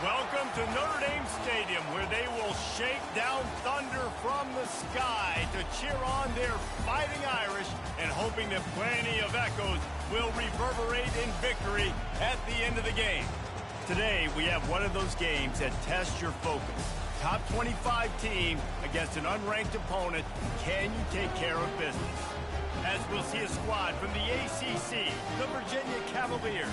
Welcome to Notre Dame Stadium, where they will shake down thunder from the sky to cheer on their Fighting Irish and hoping that plenty of echoes will reverberate in victory at the end of the game. Today, we have one of those games that tests your focus. Top 25 team against an unranked opponent. Can you take care of business? As we'll see a squad from the ACC, the Virginia Cavaliers,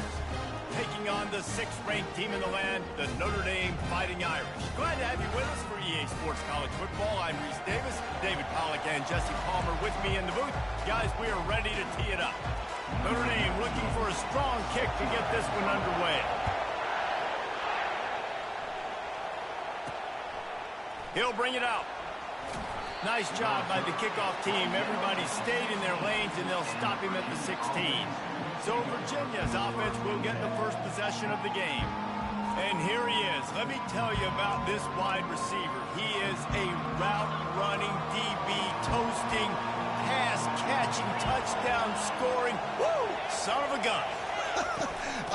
taking on the 6th-ranked team in the land, the Notre Dame Fighting Irish. Glad to have you with us for EA Sports College Football. I'm Reese Davis, David Pollack, and Jesse Palmer with me in the booth. Guys, we are ready to tee it up. Notre Dame looking for a strong kick to get this one underway. He'll bring it out. Nice job by the kickoff team. Everybody stayed in their lanes, and they'll stop him at the 16. So Virginia's offense will get the first possession of the game. And here he is. Let me tell you about this wide receiver. He is a route-running, DB, toasting, pass-catching, touchdown-scoring, woo, son of a gun.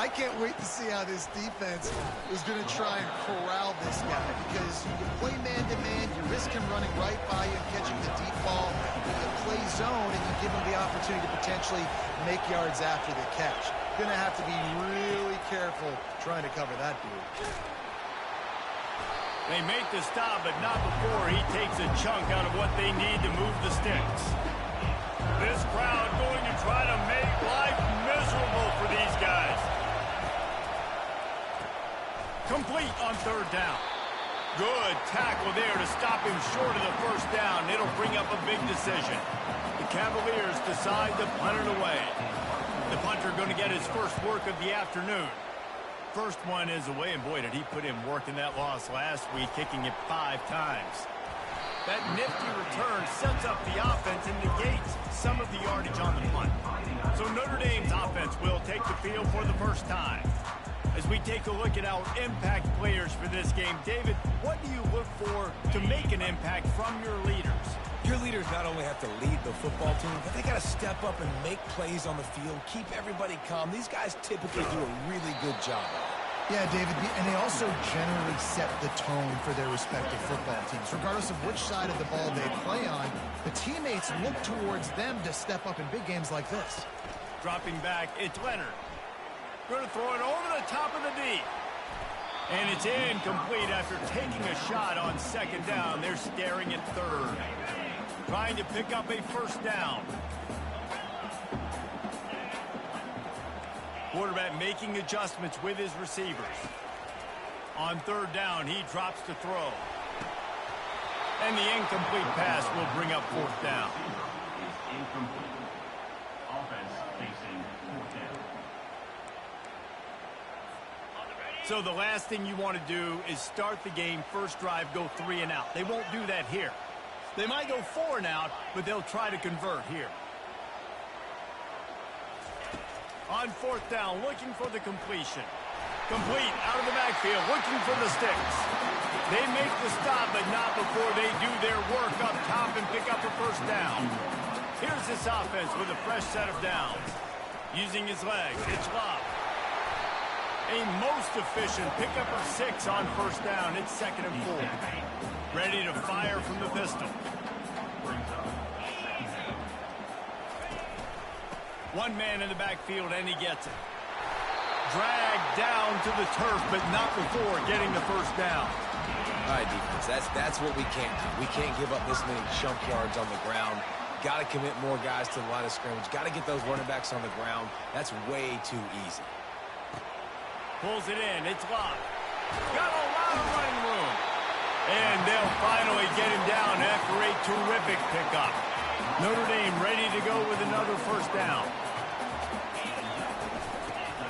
I can't wait to see how this defense is going to try and corral this guy, because you can play man-to-man, you risk him running right by you and catching the deep ball. You can play zone, and you give him the opportunity to potentially make yards after the catch. Going to have to be really careful trying to cover that dude. They make the stop, but not before he takes a chunk out of what they need to move the sticks. This crowd going to try to make life miserable for these guys. Complete on 3rd down. Good tackle there to stop him short of the 1st down. It'll bring up a big decision. The Cavaliers decide to punt it away. The punter going to get his first work of the afternoon. First one is away, and boy, did he put in work in that loss last week, kicking it 5 times. That nifty return sets up the offense and negates some of the yardage on the punt. So Notre Dame's offense will take the field for the first time. As we take a look at our impact players for this game, David, what do you look for to make an impact from your leaders? Your leaders not only have to lead the football team, but they got to step up and make plays on the field, keep everybody calm. These guys typically do a really good job. Yeah, David, and they also generally set the tone for their respective football teams. Regardless of which side of the ball they play on, the teammates look towards them to step up in big games like this. Dropping back, it's Leonard. Going to throw it over the top of the D. And it's incomplete after taking a shot on 2nd down. They're staring at 3rd. Trying to pick up a 1st down. Quarterback making adjustments with his receivers. On 3rd down, he drops to throw. And the incomplete pass will bring up 4th down. Offense facing 4th down. So the last thing you want to do is start the game, first drive, go 3 and out. They won't do that here. They might go 4 and out, but they'll try to convert here. On 4th down, looking for the completion. Complete out of the backfield, looking for the sticks. They make the stop, but not before they do their work up top and pick up a 1st down. Here's this offense with a fresh set of downs. Using his legs, it's Love. A most efficient pickup of 6 on 1st down. It's 2nd and 4. Ready to fire from the pistol. One man in the backfield, and he gets it. Dragged down to the turf, but not before getting the 1st down. All right, defense, that's what we can't do. We can't give up this many chunk yards on the ground. Got to commit more guys to the line of scrimmage. Got to get those running backs on the ground. That's way too easy. Pulls it in. It's Love. Got a lot of running room. And they'll finally get him down after a terrific pickup. Notre Dame ready to go with another 1st down.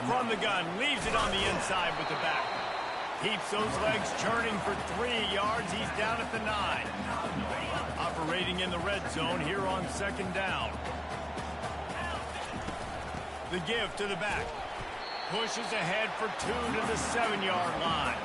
From the gun, leaves it on the inside with the back. Keeps those legs churning for 3 yards. He's down at the 9. Operating in the red zone here on 2nd down. The give to the back. Pushes ahead for 2 to the 7-yard line.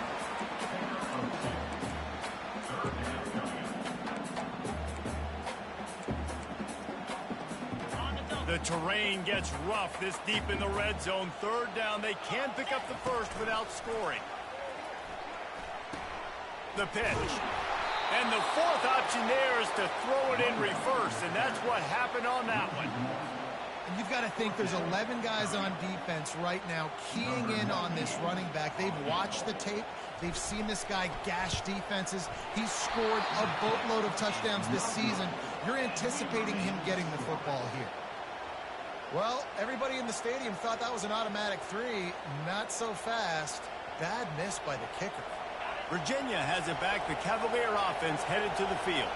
The terrain gets rough this deep in the red zone. 3rd down. They can pick up the 1st without scoring. The pitch. And the fourth option there is to throw it in reverse, and that's what happened on that one. And you've got to think there's 11 guys on defense right now keying in on this running back. They've watched the tape. They've seen this guy gash defenses. He's scored a boatload of touchdowns this season. You're anticipating him getting the football here. Well, everybody in the stadium thought that was an automatic 3. Not so fast. Bad miss by the kicker. Virginia has it back. The Cavalier offense headed to the field.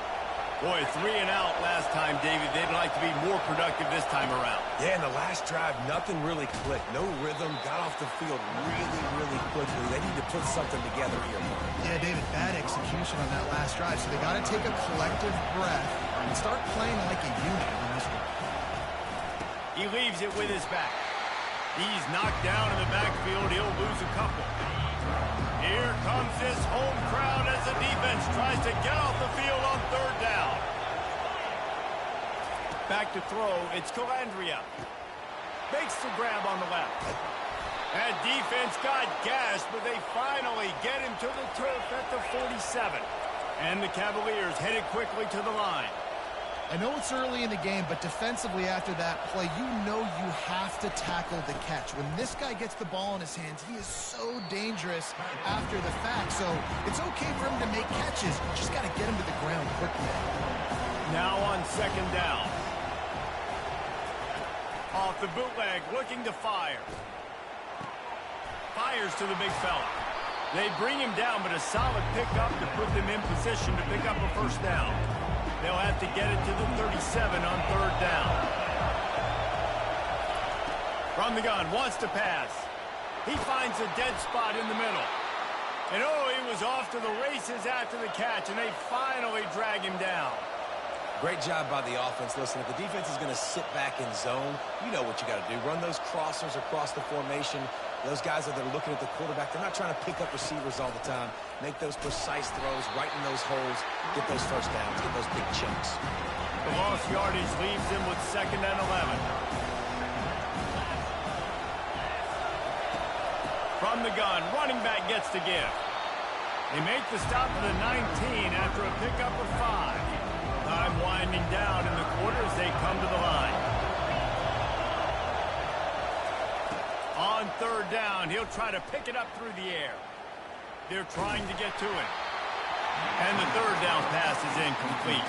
Boy, 3 and out last time, David. They'd like to be more productive this time around. Yeah, in the last drive, nothing really clicked. No rhythm. Got off the field really, really quickly. They need to put something together here, Mark. Yeah, David, bad execution on that last drive. So they got to take a collective breath and start playing like a unit on this one. He leaves it with his back. He's knocked down in the backfield. He'll lose a couple. Here comes this home crowd as the defense tries to get off the field on 3rd down. Back to throw. It's Calandria. Makes the grab on the left. That defense got gashed, but they finally get him to the turf at the 47. And the Cavaliers headed quickly to the line. I know it's early in the game, but defensively after that play, you know you have to tackle the catch. When this guy gets the ball in his hands, he is so dangerous after the fact. So it's okay for him to make catches. You just got to get him to the ground quickly. Now on 2nd down. Off the bootleg, looking to fire. Fires to the big fella. They bring him down, but a solid pickup to put them in position to pick up a 1st down. They'll have to get it to the 37 on 3rd down. From the gun, wants to pass. He finds a dead spot in the middle. And oh, he was off to the races after the catch, and they finally drag him down. Great job by the offense. Listen, if the defense is going to sit back in zone, you know what you got to do. Run those crossers across the formation. Those guys that are looking at the quarterback, they're not trying to pick up receivers all the time. Make those precise throws right in those holes. Get those 1st downs. Get those big chunks. The lost yardage leaves them with 2nd and 11. From the gun, running back gets to give. They make the stop at the 19 after a pickup of 5. Time winding down in the quarter as they come to the line. On 3rd down, he'll try to pick it up through the air. They're trying to get to him. And the 3rd down pass is incomplete.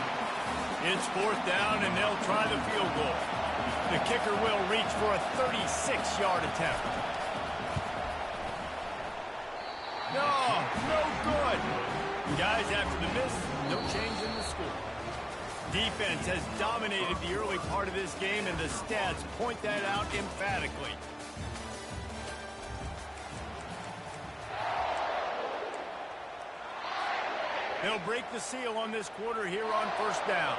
It's 4th down, and they'll try the field goal. The kicker will reach for a 36-yard attempt. No good. Guys, after the miss, no change in the score. Defense has dominated the early part of this game, and the stats point that out emphatically. They'll break the seal on this quarter here on 1st down.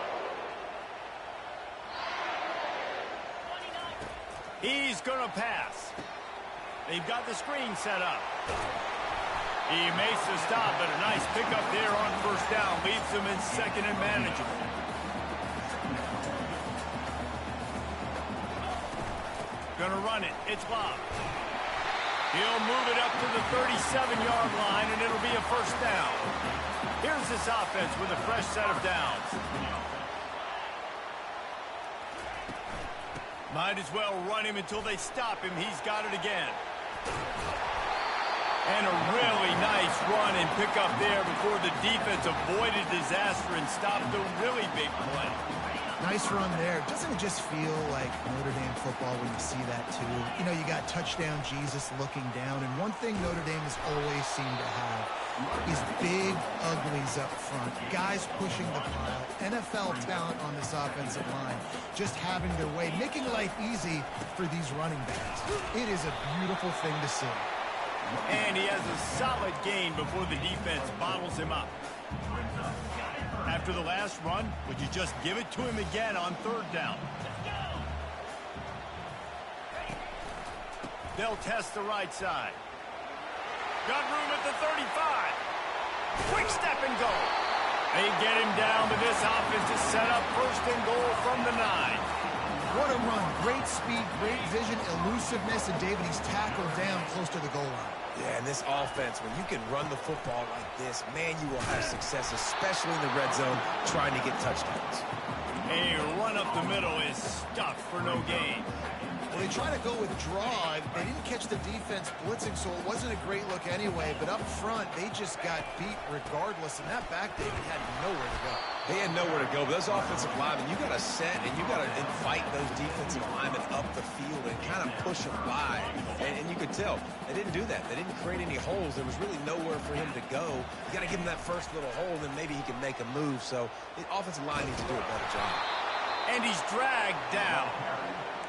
He's going to pass. They've got the screen set up. He makes the stop, but a nice pickup there on 1st down. Leaves them in 2nd and manageable. Going to run it. It's Love. He'll move it up to the 37-yard line, and it'll be a 1st down. Here's this offense with a fresh set of downs. Might as well run him until they stop him. He's got it again. And a really nice run and pick up there before the defense avoided disaster and stopped a really big play. Nice run there. Doesn't it just feel like Notre Dame football when you see that too? You know, you got touchdown Jesus looking down, and one thing Notre Dame has always seemed to have is big uglies up front. Guys pushing the pile. NFL talent on this offensive line. Just having their way, making life easy for these running backs. It is a beautiful thing to see. And he has a solid gain before the defense bottles him up. After the last run, would you just give it to him again on 3rd down? They'll test the right side. Got room at the 35. Quick step and go. They get him down, but this offense is set up 1st and goal from the 9. What a run. Great speed, great vision, elusiveness, and David, he's tackled down close to the goal line. Yeah, and this offense, when you can run the football like this, man, you will have success, especially in the red zone, trying to get touchdowns. A run up the middle is stuffed for no gain. Well, they try to go with draw. They didn't catch the defense blitzing, so it wasn't a great look anyway. But up front, they just got beat regardless. And that back, David, had nowhere to go. They had nowhere to go. But those offensive linemen, you got to set and you got to invite those defensive linemen up the field and kind of push them by. And you could tell they didn't do that. They didn't create any holes. There was really nowhere for him to go. You got to give him that first little hole, then maybe he can make a move. So the offensive line needs to do a better job. And he's dragged down.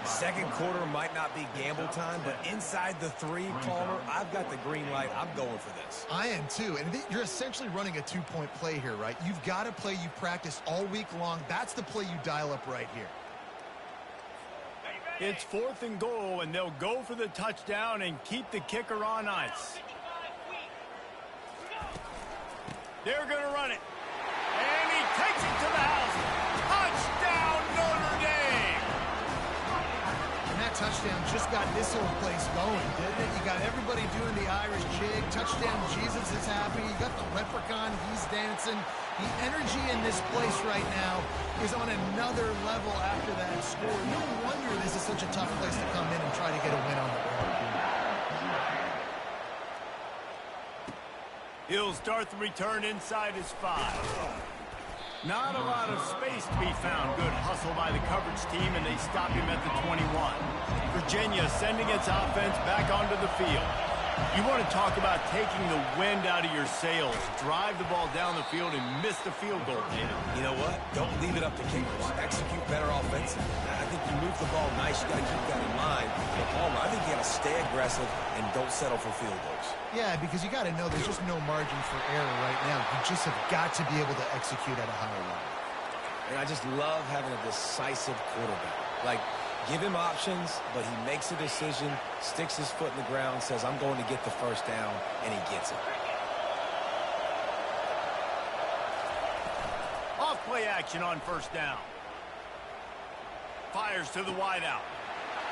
Second quarter might not be gamble time, but inside the 3, Palmer, I've got the green light. I'm going for this. I am too. And you're essentially running a 2-point play here, right? You've got a play you practice all week long. That's the play you dial up right here. It's 4th and goal, and they'll go for the touchdown and keep the kicker on ice. They're going to run it. And he takes it to the house. Touchdown, Notre Dame! And that touchdown just got this whole place going, didn't it? You got everybody doing the Irish jig. Touchdown, Jesus is happy. You got the leprechaun, he's dancing. The energy in this place right now is on another level after that score. No wonder this is such a tough place to come in and try to get a win on the road. He'll start the return inside his 5. Not a lot of space to be found. Good hustle by the coverage team, and they stop him at the 21. Virginia sending its offense back onto the field. You want to talk about taking the wind out of your sails. Drive the ball down the field and miss the field goal, David. You know what? Don't leave it up to kickers. Execute better offensively. I think you move the ball nice. You got to keep that in mind. But Palmer, I think you got to stay aggressive and don't settle for field goals. Yeah, because you got to know there's just no margin for error right now. You just have got to be able to execute at a higher level. And I just love having a decisive quarterback. Like, give him options, but he makes a decision, sticks his foot in the ground, says, I'm going to get the first down, and he gets it. Off play action on first down. Fires to the wideout.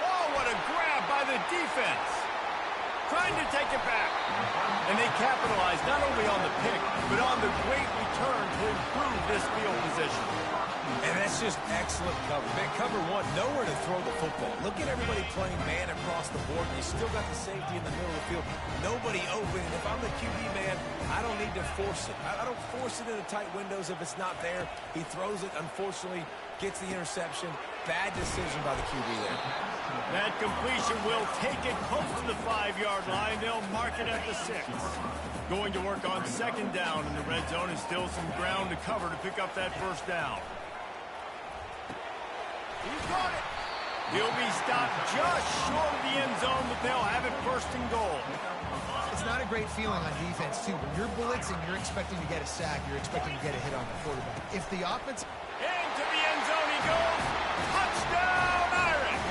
Oh, what a grab by the defense. Trying to take it back. And they capitalize not only on the pick, but on the great return to improve this field position. And that's just excellent cover. Man, cover 1, nowhere to throw the football. Look at everybody playing man across the board. You still got the safety in the middle of the field. Nobody open. And if I'm the QB man, I don't need to force it. I don't force it into tight windows if it's not there. He throws it, unfortunately, gets the interception. Bad decision by the QB there. That completion will take it close to the 5-yard line. They'll mark it at the 6. Going to work on second down in the red zone, and still some ground to cover to pick up that first down. He's got it. He'll be stopped just short of the end zone, but they'll have it first and goal. It's not a great feeling on defense, too. When you're blitzing, you're expecting to get a sack. You're expecting to get a hit on the quarterback. If the offense... Into the end zone he goes. Touchdown, Irish.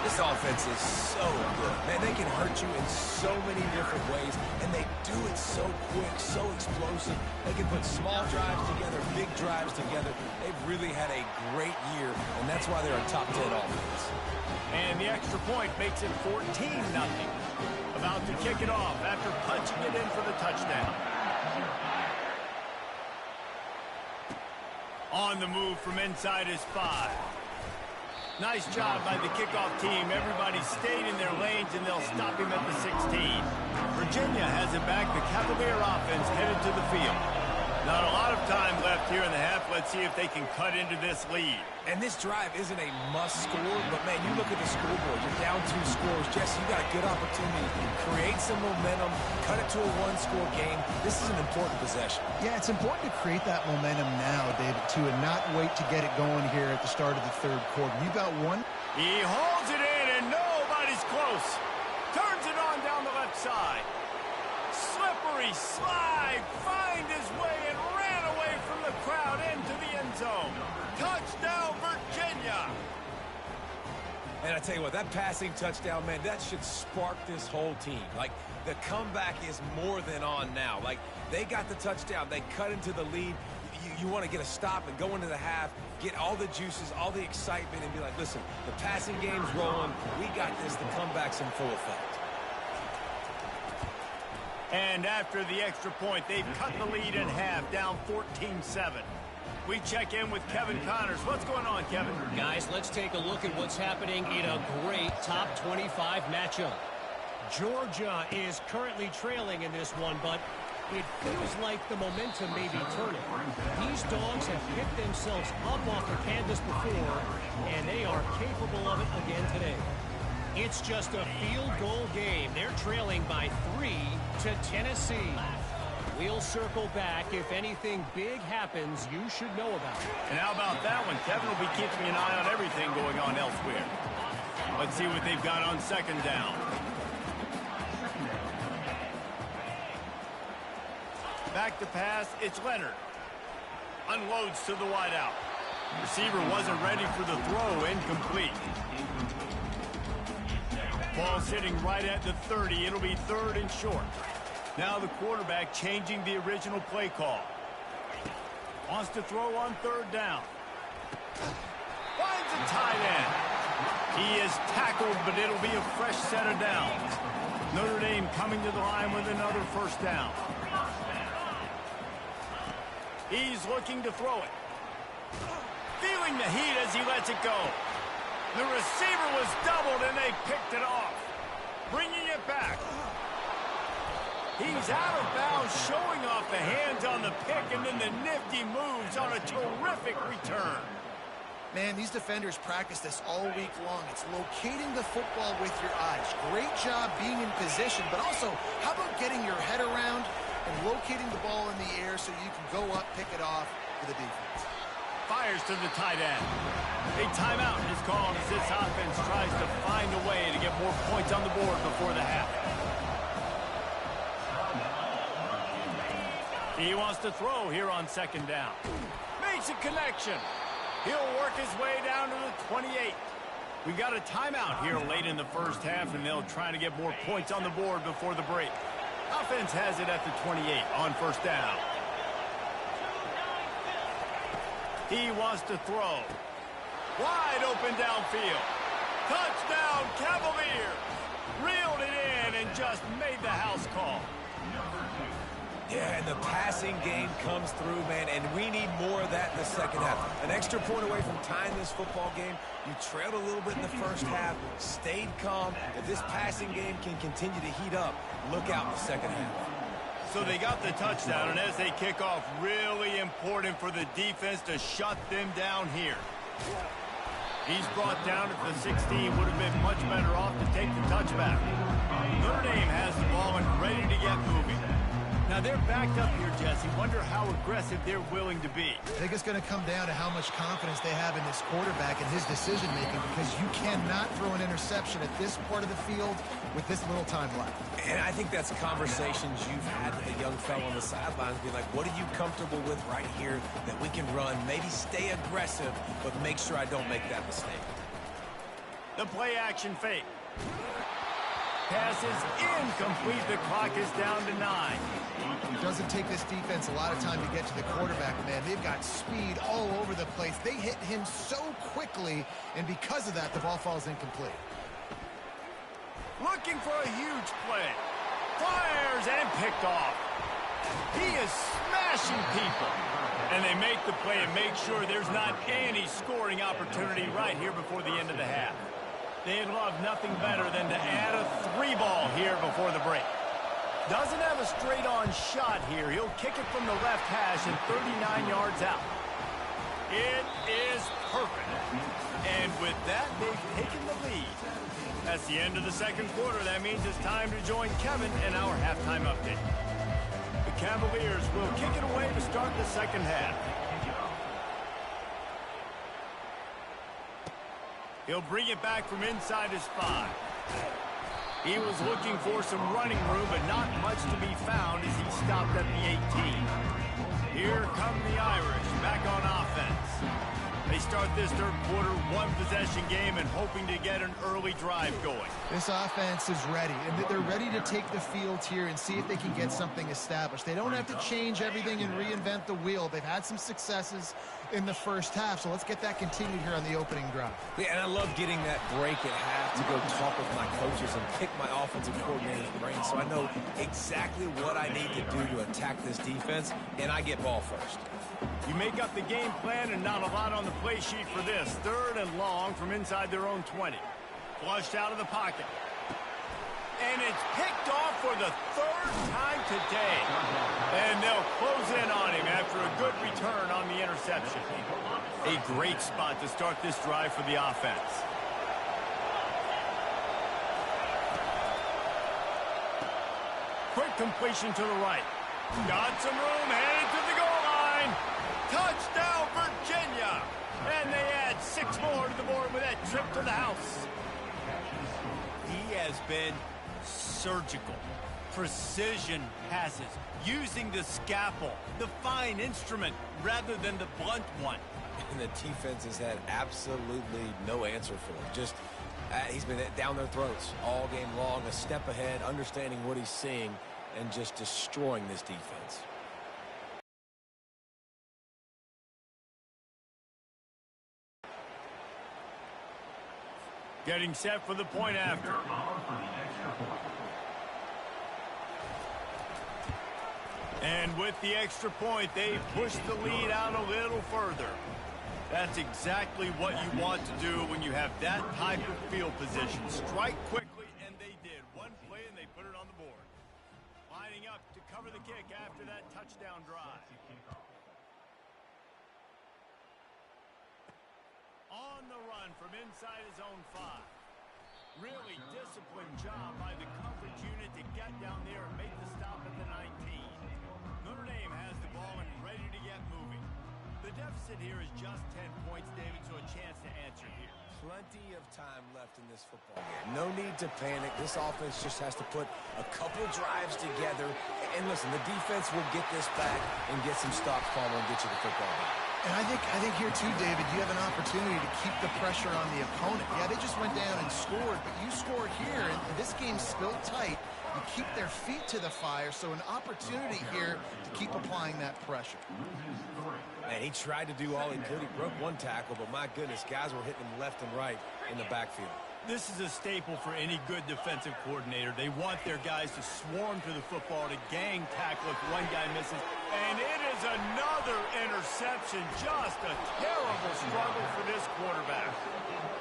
This offense is so good. Man, they can hurt you in so many different ways, and they do it so quick, so explosive. They can put small drives together, big drives together. They've really had a great year, and that's why they're a top 10 offense. And the extra point makes it 14-0. About to kick it off after punching it in for the touchdown. On the move from inside his 5. Nice job by the kickoff team. Everybody stayed in their lanes, and they'll stop him at the 16. Virginia has it back. The Cavalier offense headed to the field. Not a lot of time left here in the half. Let's see if they can cut into this lead. And this drive isn't a must score, but, man, you look at the scoreboard. You're down 2 scores. Jesse, you got a good opportunity to create some momentum, cut it to a 1-score game. This is an important possession. Yeah, it's important to create that momentum now, David, too, and not wait to get it going here at the start of the third quarter. You got one. He holds it in, and nobody's close. Turns it on down the left side. Slippery slide, find his way, and ran away from the crowd into the end zone. Touchdown, Virginia! And I tell you what, that passing touchdown, man, that should spark this whole team. Like, the comeback is more than on now. Like, they got the touchdown. They cut into the lead. You want to get a stop and go into the half, get all the juices, all the excitement, and be like, listen, the passing game's rolling. We got this. The comeback's in full effect. And after the extra point, they've cut the lead in half, down 14-7. We check in with Kevin Connors. What's going on, Kevin? Guys, let's take a look at what's happening in a great top 25 matchup. Georgia is currently trailing in this one, but it feels like the momentum may be turning. These dogs have picked themselves up off the canvas before, and they are capable of it again today. It's just a field goal game. They're trailing by 3 to Tennessee. We'll circle back. If anything big happens, you should know about it. And how about that one? Kevin will be keeping an eye on everything going on elsewhere. Let's see what they've got on second down. Back to pass, it's Leonard. Unloads to the wideout. Receiver wasn't ready for the throw, incomplete. Ball sitting right at the 30. It'll be third and short. Now the quarterback changing the original play call. Wants to throw on third down. Finds a tight end. He is tackled, but it'll be a fresh set of downs. Notre Dame coming to the line with another first down. He's looking to throw it. Feeling the heat as he lets it go. The receiver was doubled, and they picked it off. Bringing it back. He's out of bounds, showing off the hands on the pick, and then the nifty moves on a terrific return. Man, these defenders practice this all week long. It's locating the football with your eyes. Great job being in position, but also, how about getting your head around and locating the ball in the air so you can go up, pick it off for the defense. Fires to the tight end. A timeout is called as this offense tries to find a way to get more points on the board before the half. He wants to throw here on second down. Makes a connection. He'll work his way down to the 28. We got a timeout here late in the first half, and they'll try to get more points on the board before the break. Offense has it at the 28 on first down. He wants to throw. Wide open downfield. Touchdown, Cavaliers. Reeled it in and just made the house call. Yeah, and the passing game comes through, man, and we need more of that in the second half. An extra point away from tying this football game. You trailed a little bit in the first half, stayed calm. If this passing game can continue to heat up, look out in the second half. So they got the touchdown, and as they kick off, really important for the defense to shut them down here. He's brought down at the 16. Would have been much better off to take the touchback. Notre Dame has the ball and ready to get moving. Now they're backed up here, Jesse. Wonder how aggressive they're willing to be. I think it's going to come down to how much confidence they have in this quarterback and his decision-making, because you cannot throw an interception at this part of the field with this little time left. And I think that's conversations you've had with a young fellow on the sidelines, be like, what are you comfortable with right here that we can run? Maybe stay aggressive, but make sure I don't make that mistake. The play action fake. Pass is incomplete. The clock is down to 9. It doesn't take this defense a lot of time to get to the quarterback, man. They've got speed all over the place. They hit him so quickly, and because of that, the ball falls incomplete. Looking for a huge play. Fires and picked off. He is smashing people. And they make the play and make sure there's not any scoring opportunity right here before the end of the half. They'd love nothing better than to add a 3-ball here before the break. Doesn't have a straight-on shot here. He'll kick it from the left hash and 39 yards out. It is perfect. And with that, they've taken the lead. That's the end of the second quarter. That means it's time to join Kevin in our halftime update. The Cavaliers will kick it away to start the second half. He'll bring it back from inside his 5. He was looking for some running room, but not much to be found as he stopped at the 18. Here come the Irish back on offense. They start this third quarter one-possession game and hoping to get an early drive going. This offense is ready, and they're ready to take the field here and see if they can get something established. They don't have to change everything and reinvent the wheel. They've had some successes in the first half, so let's get that continued here on the opening drive. Yeah, and I love getting that break at half to go talk with my coaches and pick my offensive coordinator's brain so I know exactly what I need to do to attack this defense, and I get ball first. You make up the game plan and not a lot on the play sheet for this. 3rd and long from inside their own 20. Flushed out of the pocket. And it's picked off for the 3rd time today. And they'll close in on him after a good return on the interception. A great spot to start this drive for the offense. Quick completion to the right. Got some room, headed to the goal line. Touchdown, Virginia! And they add 6 more to the board with that trip to the house. He has been surgical. Precision passes, using the scalpel, the fine instrument, rather than the blunt one. And the defense has had absolutely no answer for him. Just, he's been down their throats all game long, a step ahead, understanding what he's seeing, and just destroying this defense. Getting set for the point after. And with the extra point, they push the lead out a little further. That's exactly what you want to do when you have that type of field position. Strike quickly, and they did. One play, and they put it on the board. Lining up to cover the kick after that touchdown drive. On the run from inside his own 5. Really disciplined job by the coverage unit to get down there and make the stop at the 19. Notre Dame has the ball and ready to get moving. The deficit here is just 10 points, David, so a chance to answer here. Plenty of time left in this football game. No need to panic. This offense just has to put a couple drives together. And listen, the defense will get this back and get some stops, Palmer, and get you the football back. And I think here too, David, you have an opportunity to keep the pressure on the opponent. Yeah, they just went down and scored, but you score here, and this game's still tight. You keep their feet to the fire, so an opportunity here to keep applying that pressure. Man, he tried to do all he could. He broke one tackle, but my goodness, guys were hitting him left and right in the backfield. This is a staple for any good defensive coordinator. They want their guys to swarm to the football, to gang tackle if one guy misses. And it is another interception. Just a terrible struggle for this quarterback.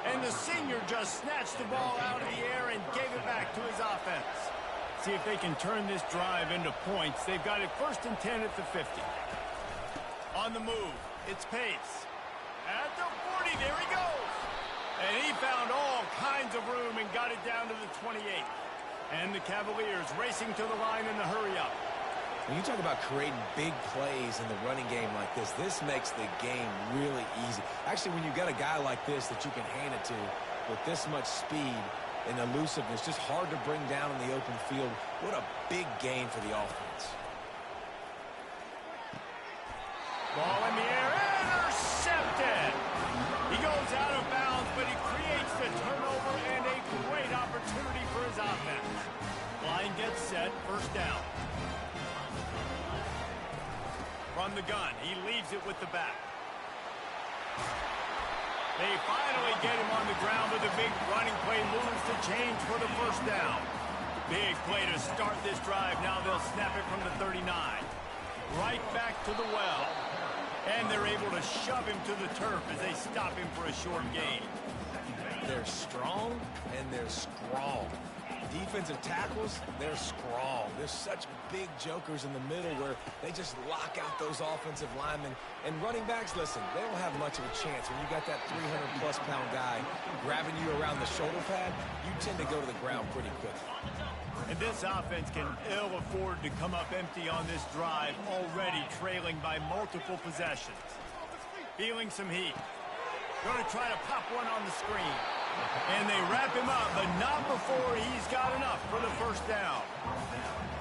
And the senior just snatched the ball out of the air and gave it back to his offense. See if they can turn this drive into points. They've got it 1st and 10 at the 50. On the move, it's Pace. At the 40, there he goes. And he found all kinds of room and got it down to the 28. And the Cavaliers racing to the line in the hurry-up. When you talk about creating big plays in the running game like this makes the game really easy. Actually, when you got a guy like this that you can hand it to with this much speed and elusiveness, just hard to bring down in the open field. What a big gain for the offense. Ball in the air, intercepted. He goes out of bounds, but he creates the turnover and a great opportunity for his offense. Line gets set, 1st down. From the gun, he leaves it with the back. They finally get him on the ground with a big running play, moves the change for the 1st down. Big play to start this drive. Now they'll snap it from the 39. Right back to the well. And they're able to shove him to the turf as they stop him for a short gain. They're strong and they're strong. Defensive tackles, they're strong. There's such big jokers in the middle where they just lock out those offensive linemen. And running backs, listen, they don't have much of a chance. When you got that 300-plus pound guy grabbing you around the shoulder pad, you tend to go to the ground pretty quickly. And this offense can ill afford to come up empty on this drive, already trailing by multiple possessions. Feeling some heat. Going to try to pop one on the screen. And they wrap him up, but not before he's got enough for the 1st down.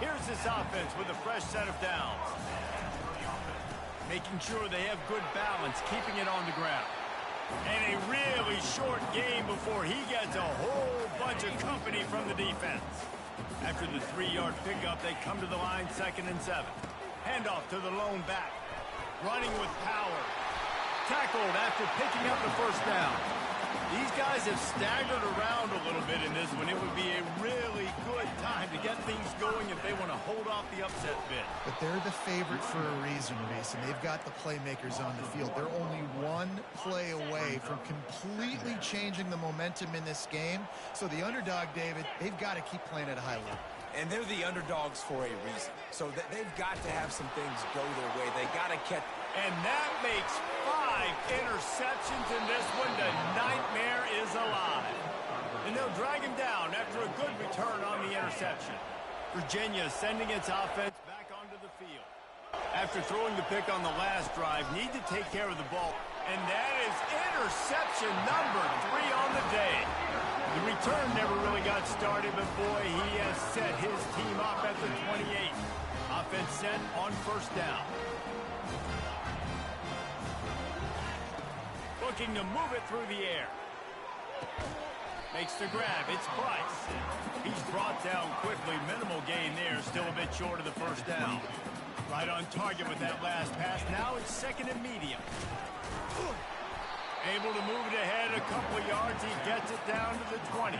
Here's this offense with a fresh set of downs. Making sure they have good balance, keeping it on the ground. And a really short game before he gets a whole bunch of company from the defense. After the 3-yard pickup, they come to the line 2nd and 7. Handoff to the lone back. Running with power. Tackled after picking up the first down. These guys have staggered around a little bit in this one. It would be a really good time to get things going if they want to hold off the upset bid. But they're the favorite for a reason, Reese, and they've got the playmakers on the field. They're only one play away from completely changing the momentum in this game. So the underdog, David, they've got to keep playing at a high level. And they're the underdogs for a reason. So they've got to have some things go their way. They got to catch. And that makes 5 interceptions in this one. The nightmare is alive. And they'll drag him down after a good return on the interception. Virginia sending its offense back onto the field. After throwing the pick on the last drive, need to take care of the ball. And that is interception number 3 on the day. The return never really got started, but boy, he has set his team up at the 28. Offense set on first down. Looking to move it through the air. Makes the grab. It's Price. He's brought down quickly. Minimal gain there. Still a bit short of the first down. Right on target with that last pass. Now it's 2nd and medium. Able to move it ahead a couple of yards. He gets it down to the 20.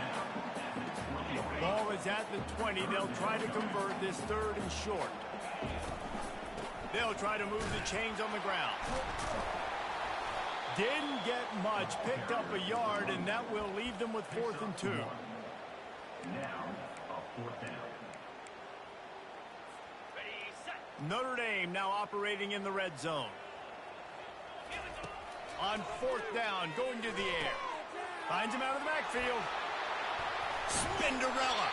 Ball is at the 20. They'll try to convert this 3rd and short. They'll try to move the chains on the ground. Didn't get much. Picked up a yard, and that will leave them with 4th and 2. Now, a 4th down. Notre Dame now operating in the red zone. On 4th down, going to the air. Finds him out of the backfield. Spinderella.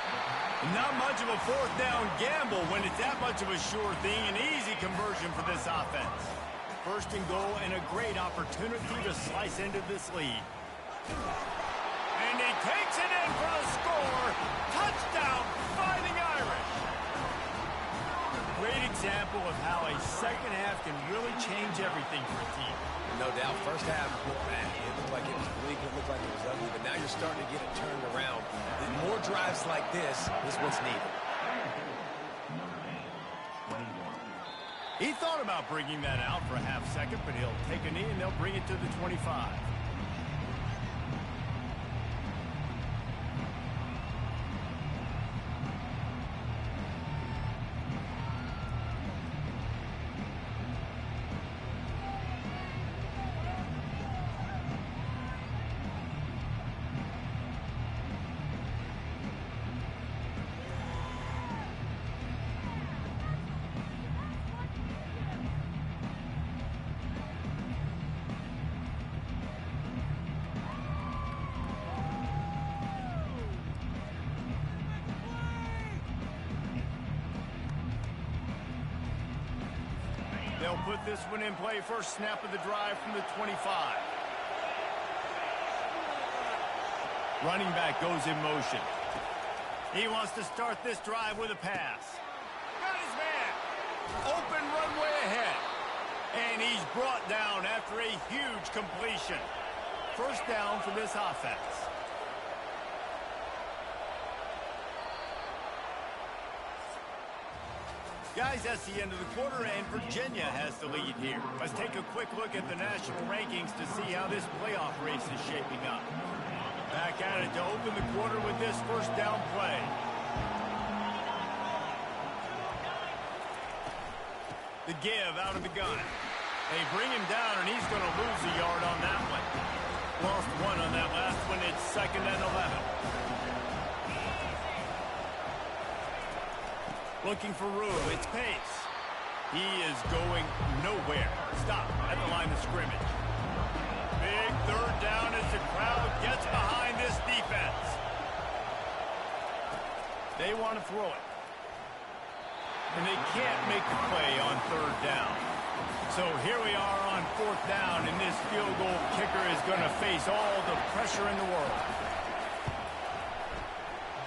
Not much of a 4th down gamble when it's that much of a sure thing. An easy conversion for this offense. 1st and goal and a great opportunity to slice into this lead. And he takes it in for a score. Touchdown, Fighting Irish. Great example of how a second half can really change everything for a team. No doubt, first half looked bad. It looked like it was bleak, it looked like it was ugly, but now you're starting to get it turned around. And more drives like this is what's needed. He thought about bringing that out for a half second, but he'll take a knee and they'll bring it to the 25. They'll put this one in play. First snap of the drive from the 25. Running back goes in motion. He wants to start this drive with a pass. Got his man. Open runway ahead. And he's brought down after a huge completion. First down for this offense. Guys, that's the end of the quarter, and Virginia has the lead here. Let's take a quick look at the national rankings to see how this playoff race is shaping up. Back at it to open the quarter with this first down play. The give out of the gun. They bring him down, and he's going to lose a yard on that one. Lost 1 on that last one. It's 2nd and 11. Looking for room. It's Pace. He is going nowhere. Stop at the line of scrimmage. Big 3rd down as the crowd gets behind this defense. They want to throw it. And they can't make the play on 3rd down. So here we are on 4th down, and this field goal kicker is going to face all the pressure in the world.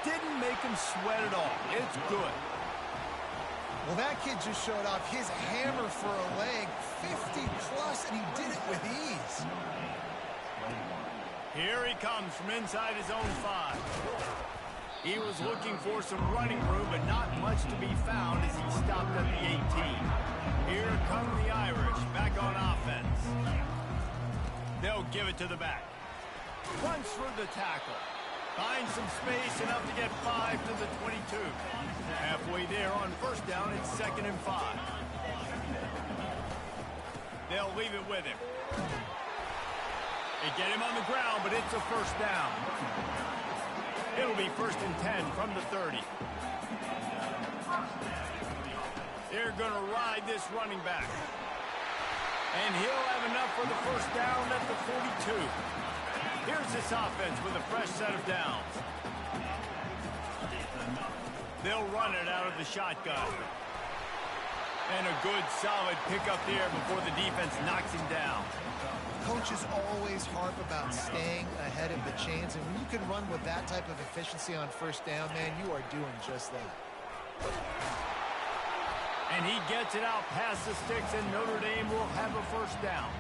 Didn't make him sweat at all. It's good. Well, that kid just showed off his hammer for a leg, 50+, and he did it with ease. Here he comes from inside his own 5. He was looking for some running room, but not much to be found as he stopped at the 18. Here come the Irish back on offense. They'll give it to the back. Runs for the tackle. Finds some space, enough to get 5 to the 22. Halfway there on first down, it's 2nd and 5. They'll leave it with him. They get him on the ground, but it's a first down. It'll be 1st and 10 from the 30. They're going to ride this running back. And he'll have enough for the first down at the 42. Here's this offense with a fresh set of downs. They'll run it out of the shotgun. And a good, solid pickup there before the defense knocks him down. Coaches always harp about staying ahead of the chains, and when you can run with that type of efficiency on first down, man, you are doing just that. And he gets it out past the sticks, and Notre Dame will have a first down.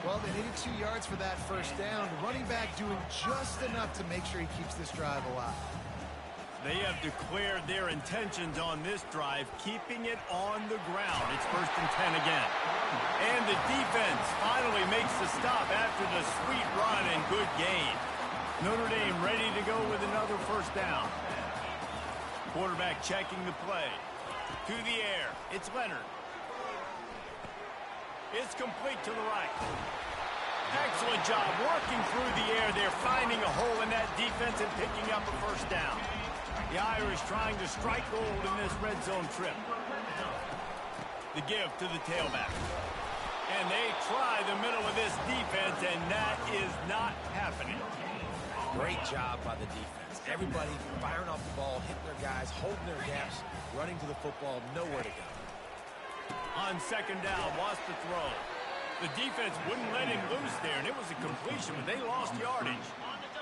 Well, they needed 2 yards for that first down. The running back doing just enough to make sure he keeps this drive alive. They have declared their intentions on this drive, keeping it on the ground. It's 1st and 10 again. And the defense finally makes the stop after the sweet run and good gain. Notre Dame ready to go with another first down. Quarterback checking the play. To the air. It's Leonard. It's complete to the right. Excellent job working through the air. They're finding a hole in that defense and picking up a first down. The Irish trying to strike gold in this red zone trip. The give to the tailback. And they try the middle of this defense, and that is not happening. Great job by the defense. Everybody firing off the ball, hitting their guys, holding their gaps, running to the football, nowhere to go. On 2nd down, lost the throw. The defense wouldn't let him loose there, and it was a completion, but they lost yardage.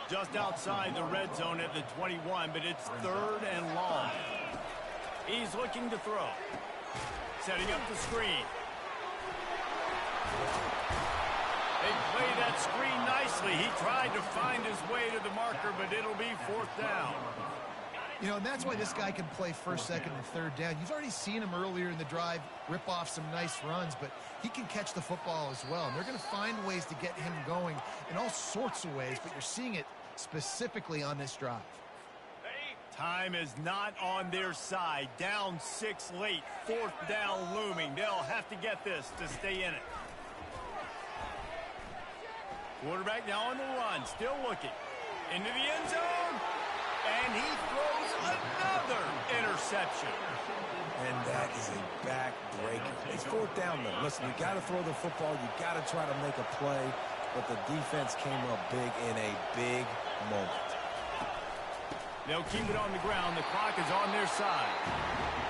Just outside the red zone at the 21, but it's 3rd and long. He's looking to throw. Setting up the screen. They play that screen nicely. He tried to find his way to the marker, but it'll be 4th down. You know, and that's why this guy can play 1st, 2nd, and 3rd down. You've already seen him earlier in the drive rip off some nice runs, but he can catch the football as well. And they're going to find ways to get him going in all sorts of ways, but you're seeing it specifically on this drive. Time is not on their side. Down 6 late. 4th down looming. They'll have to get this to stay in it. Quarterback now on the run. Still looking. Into the end zone. And he throws another interception. And that is a backbreaker. It's 4th down, though. Listen, you got to throw the football. You got to try to make a play. But the defense came up big in a big moment. They'll keep it on the ground. The clock is on their side.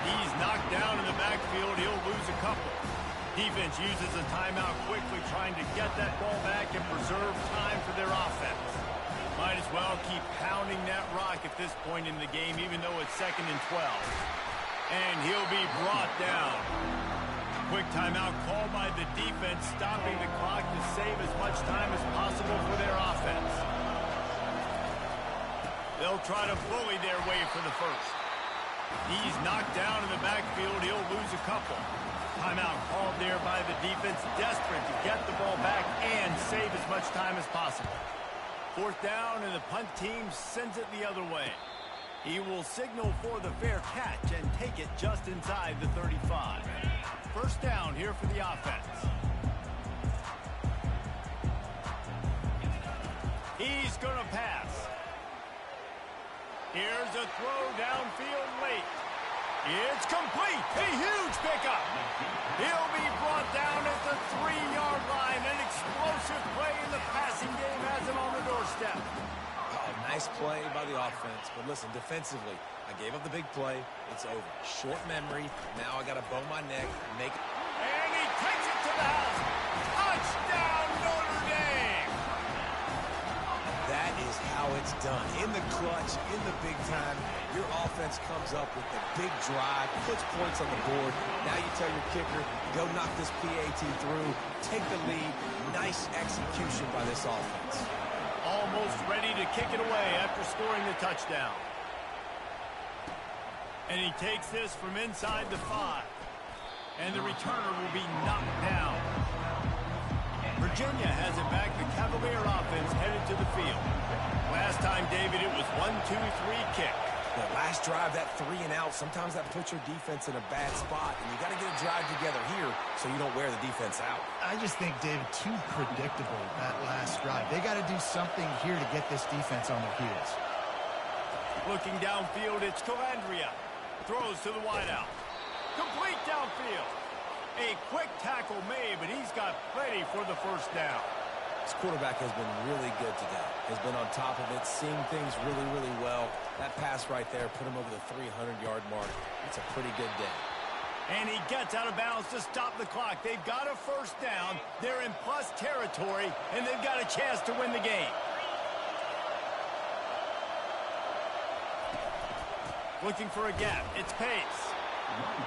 He's knocked down in the backfield. He'll lose a couple. Defense uses a timeout quickly, trying to get that ball back and preserve time for their offense. Might as well keep pounding that rock at this point in the game, even though it's 2nd and 12. And he'll be brought down. Quick timeout called by the defense, stopping the clock to save as much time as possible for their offense. They'll try to bully their way for the first. He's knocked down in the backfield. He'll lose a couple. Timeout called there by the defense, desperate to get the ball back and save as much time as possible. 4th down, and the punt team sends it the other way. He will signal for the fair catch and take it just inside the 35. First down here for the offense. He's going to pass. Here's a throw downfield late. It's complete. A huge pickup. He'll be brought down at the 3-yard line. An explosive play in the passing game has him on the doorstep. Oh, nice play by the offense. But listen, defensively, I gave up the big play. It's over. Short memory. Now I got to bow my neck. Make it. And he takes it to the house. Touchdown, Notre Dame. That is how it's done. In the clutch, in the big time, your offense comes up with the big drive, puts points on the board. Now you tell your kicker, go knock this PAT through, take the lead. Nice execution by this offense. Almost ready to kick it away after scoring the touchdown. And he takes this from inside the 5. And the returner will be knocked down. Virginia has it back. The Cavalier offense headed to the field. Last time, David, it was 1-2-3 kick. The last drive, that 3 and out, sometimes that puts your defense in a bad spot, and you got to get a drive together here so you don't wear the defense out. I just think, David, too predictable, that last drive. They got to do something here to get this defense on their heels. Looking downfield, it's Calandria. Throws to the wideout. Complete downfield. A quick tackle made, but he's got plenty for the first down. This quarterback has been really good today. Has been on top of it, seeing things really, really well. That pass right there put him over the 300-yard mark. It's a pretty good day. And he gets out of bounds to stop the clock. They've got a first down. They're in plus territory, and they've got a chance to win the game. Looking for a gap. It's Pace.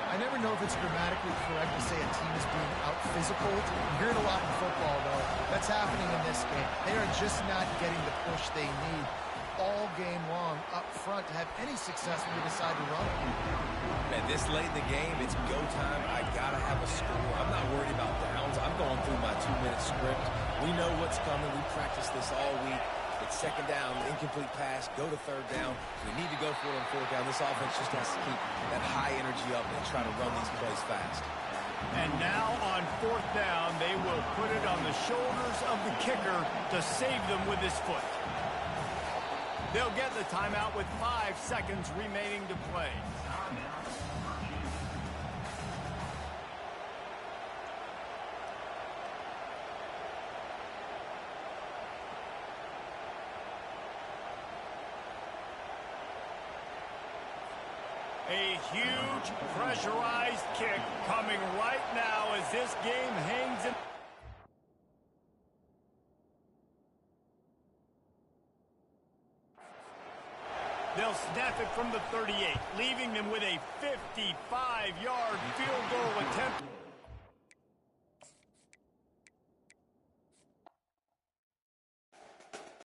I never know if it's grammatically correct to say a team is being out-physical. You hear it a lot in football, though. That's happening in this game. They are just not getting the push they need all game long up front to have any success when they decide to run it. Man, this late in the game, it's go time. I got to have a score. I'm not worried about downs. I'm going through my 2-minute script. We know what's coming. We practiced this all week. It's second down, incomplete pass, go to third down. We need to go for it on fourth down. This offense just has to keep that high energy up and try to run these plays fast. And now on fourth down, they will put it on the shoulders of the kicker to save them with his foot. They'll get the timeout with 5 seconds remaining to play. A huge pressurized kick coming right now as this game hangs in. They'll snap it from the 38, leaving them with a 55-yard field goal attempt.